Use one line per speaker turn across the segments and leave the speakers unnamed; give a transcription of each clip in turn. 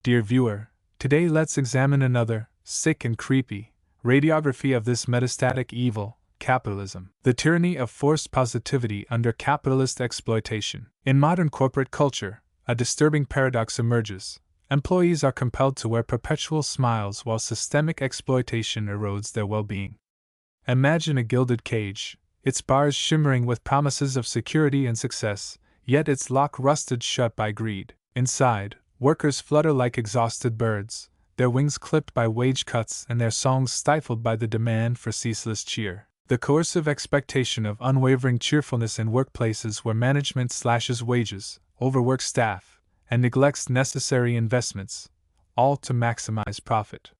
Dear viewer, today let's examine another, sick and creepy, radiography of this metastatic evil, capitalism. The tyranny of forced positivity under capitalist exploitation. In modern corporate culture, a disturbing paradox emerges. Employees are compelled to wear perpetual smiles while systemic exploitation erodes their well-being. Imagine a gilded cage, its bars shimmering with promises of security and success, yet its lock rusted shut by greed. Inside, workers flutter like exhausted birds, their wings clipped by wage cuts and their songs stifled by the demand for ceaseless cheer. The coercive expectation of unwavering cheerfulness in workplaces where management slashes wages, overworks staff, and neglects necessary investments, all to maximize profit.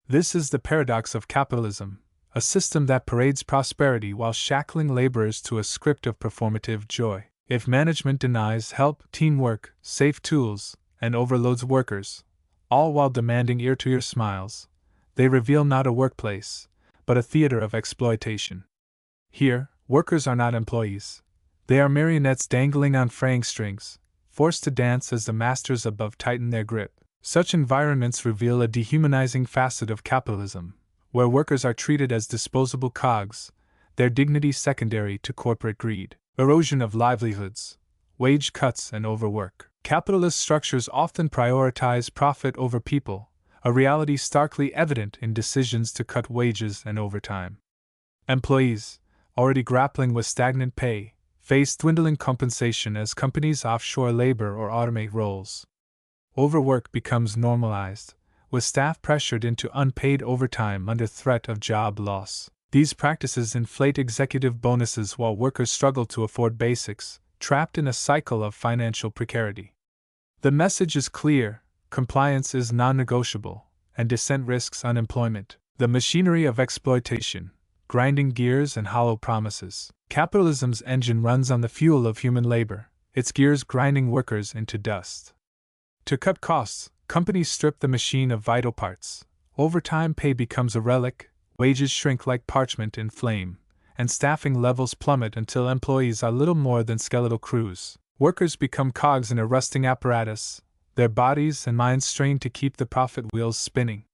This is the paradox of capitalism, a system that parades prosperity while shackling laborers to a script of performative joy. If management denies help, teamwork, safe tools, and overloads workers, all while demanding ear-to-ear smiles, they reveal not a workplace, but a theater of exploitation. Here, workers are not employees. They are marionettes dangling on fraying strings, forced to dance as the masters above tighten their grip. Such environments reveal a dehumanizing facet of capitalism, where workers are treated as disposable cogs, their dignity secondary to corporate greed. Erosion of livelihoods, wage cuts, and overwork. Capitalist structures often prioritize profit over people, a reality starkly evident in decisions to cut wages and overtime. Employees, already grappling with stagnant pay, face dwindling compensation as companies offshore labor or automate roles. Overwork becomes normalized, with staff pressured into unpaid overtime under threat of job loss. These practices inflate executive bonuses while workers struggle to afford basics, trapped in a cycle of financial precarity. The message is clear: compliance is non-negotiable, and dissent risks unemployment. The machinery of exploitation, grinding gears and hollow promises. Capitalism's engine runs on the fuel of human labor, its gears grinding workers into dust. To cut costs, companies strip the machine of vital parts. Overtime pay becomes a relic, wages shrink like parchment in flame, and staffing levels plummet until employees are little more than skeletal crews. Workers become cogs in a rusting apparatus, their bodies and minds strained to keep the profit wheels spinning.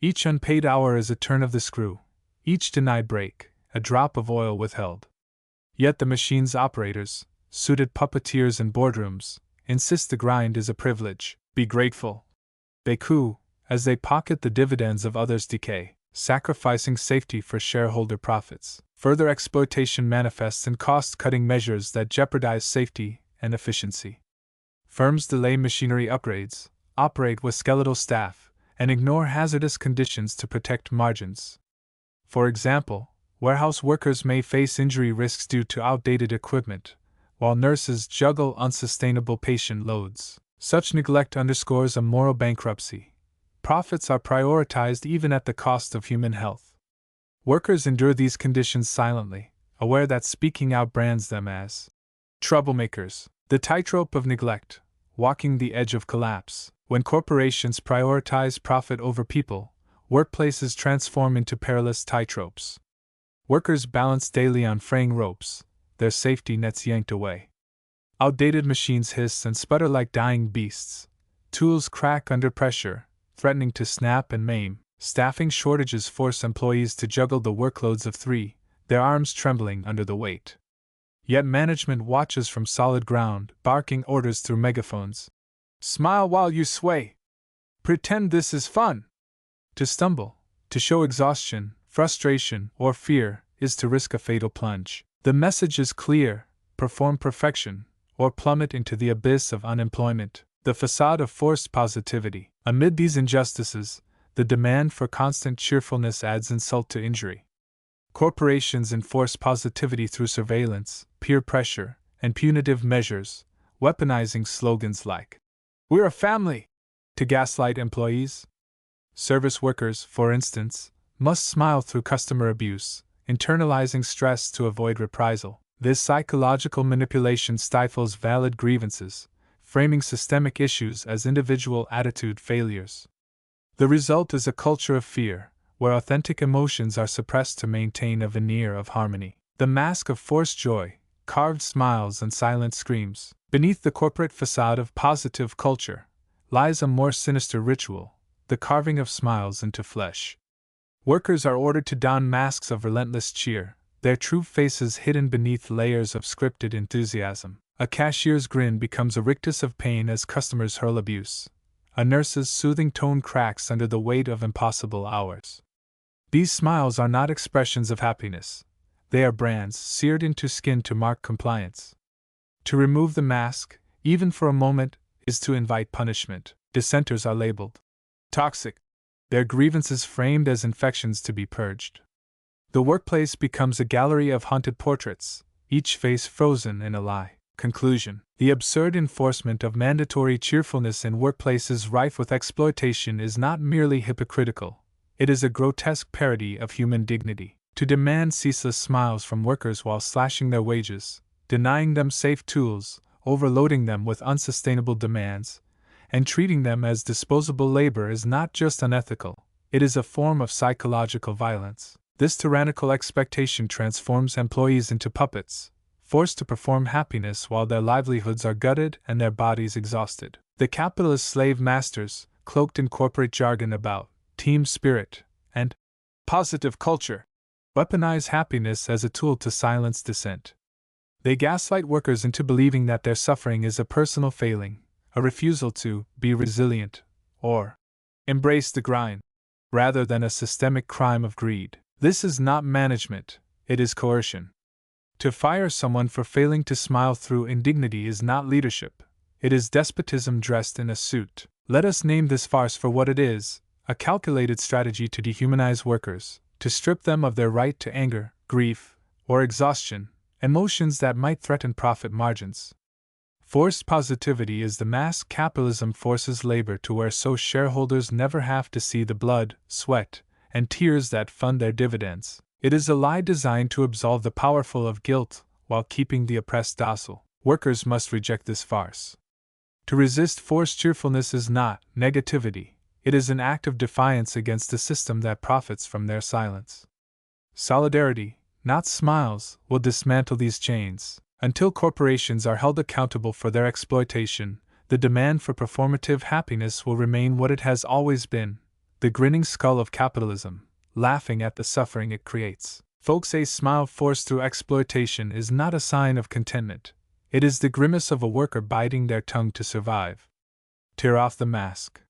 Each unpaid hour is a turn of the screw, each denied break, a drop of oil withheld. Yet the machine's operators, suited puppeteers in boardrooms, insist the grind is a privilege. Be grateful. They coo, as they pocket the dividends of others' decay, sacrificing safety for shareholder profits. Further exploitation manifests in cost-cutting measures that jeopardize safety and efficiency. Firms delay machinery upgrades, operate with skeletal staff, and ignore hazardous conditions to protect margins. For example, warehouse workers may face injury risks due to outdated equipment, while nurses juggle unsustainable patient loads. Such neglect underscores a moral bankruptcy. Profits are prioritized even at the cost of human health. Workers endure these conditions silently, aware that speaking out brands them as troublemakers. The tightrope of neglect, walking the edge of collapse. When corporations prioritize profit over people, workplaces transform into perilous tightropes. Workers balance daily on fraying ropes, their safety nets yanked away. Outdated machines hiss and sputter like dying beasts. Tools crack under pressure, threatening to snap and maim. Staffing shortages force employees to juggle the workloads of three, their arms trembling under the weight. Yet management watches from solid ground, barking orders through megaphones. Smile while you sway. Pretend this is fun. To stumble, to show exhaustion, frustration, or fear, is to risk a fatal plunge. The message is clear: perform perfection, or plummet into the abyss of unemployment. The facade of forced positivity. Amid these injustices, the demand for constant cheerfulness adds insult to injury. Corporations enforce positivity through surveillance, peer pressure, and punitive measures, weaponizing slogans like, "We're a family," to gaslight employees. Service workers, for instance, must smile through customer abuse, internalizing stress to avoid reprisal. This psychological manipulation stifles valid grievances, framing systemic issues as individual attitude failures. The result is a culture of fear, where authentic emotions are suppressed to maintain a veneer of harmony. The mask of forced joy, carved smiles and silent screams. Beneath the corporate facade of positive culture lies a more sinister ritual: the carving of smiles into flesh. Workers are ordered to don masks of relentless cheer, their true faces hidden beneath layers of scripted enthusiasm. A cashier's grin becomes a rictus of pain as customers hurl abuse. A nurse's soothing tone cracks under the weight of impossible hours. These smiles are not expressions of happiness. They are brands seared into skin to mark compliance. To remove the mask, even for a moment, is to invite punishment. Dissenters are labeled toxic, their grievances framed as infections to be purged. The workplace becomes a gallery of haunted portraits, each face frozen in a lie. Conclusion: the absurd enforcement of mandatory cheerfulness in workplaces rife with exploitation is not merely hypocritical, it is a grotesque parody of human dignity. To demand ceaseless smiles from workers while slashing their wages, denying them safe tools, overloading them with unsustainable demands, and treating them as disposable labor is not just unethical, it is a form of psychological violence. This tyrannical expectation transforms employees into puppets, forced to perform happiness while their livelihoods are gutted and their bodies exhausted. The capitalist slave masters, cloaked in corporate jargon about team spirit and positive culture, weaponize happiness as a tool to silence dissent. They gaslight workers into believing that their suffering is a personal failing, a refusal to be resilient, or embrace the grind, rather than a systemic crime of greed. This is not management, it is coercion. To fire someone for failing to smile through indignity is not leadership, it is despotism dressed in a suit. Let us name this farce for what it is: a calculated strategy to dehumanize workers, to strip them of their right to anger, grief, or exhaustion, emotions that might threaten profit margins. Forced positivity is the mask capitalism forces labor to wear so shareholders never have to see the blood, sweat, and tears that fund their dividends. It is a lie designed to absolve the powerful of guilt while keeping the oppressed docile. Workers must reject this farce. To resist forced cheerfulness is not negativity, it is an act of defiance against a system that profits from their silence. Solidarity, not smiles, will dismantle these chains. Until corporations are held accountable for their exploitation, the demand for performative happiness will remain what it has always been: the grinning skull of capitalism, laughing at the suffering it creates. Folks, a smile forced through exploitation is not a sign of contentment. It is the grimace of a worker biting their tongue to survive. Tear off the mask.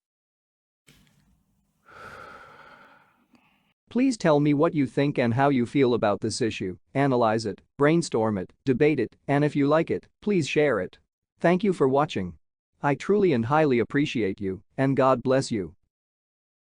Please tell me what you think and how you feel about this issue. Analyze it, brainstorm it, debate it, and if you like it, please share it. Thank you for watching. I truly and highly appreciate you, and God bless you.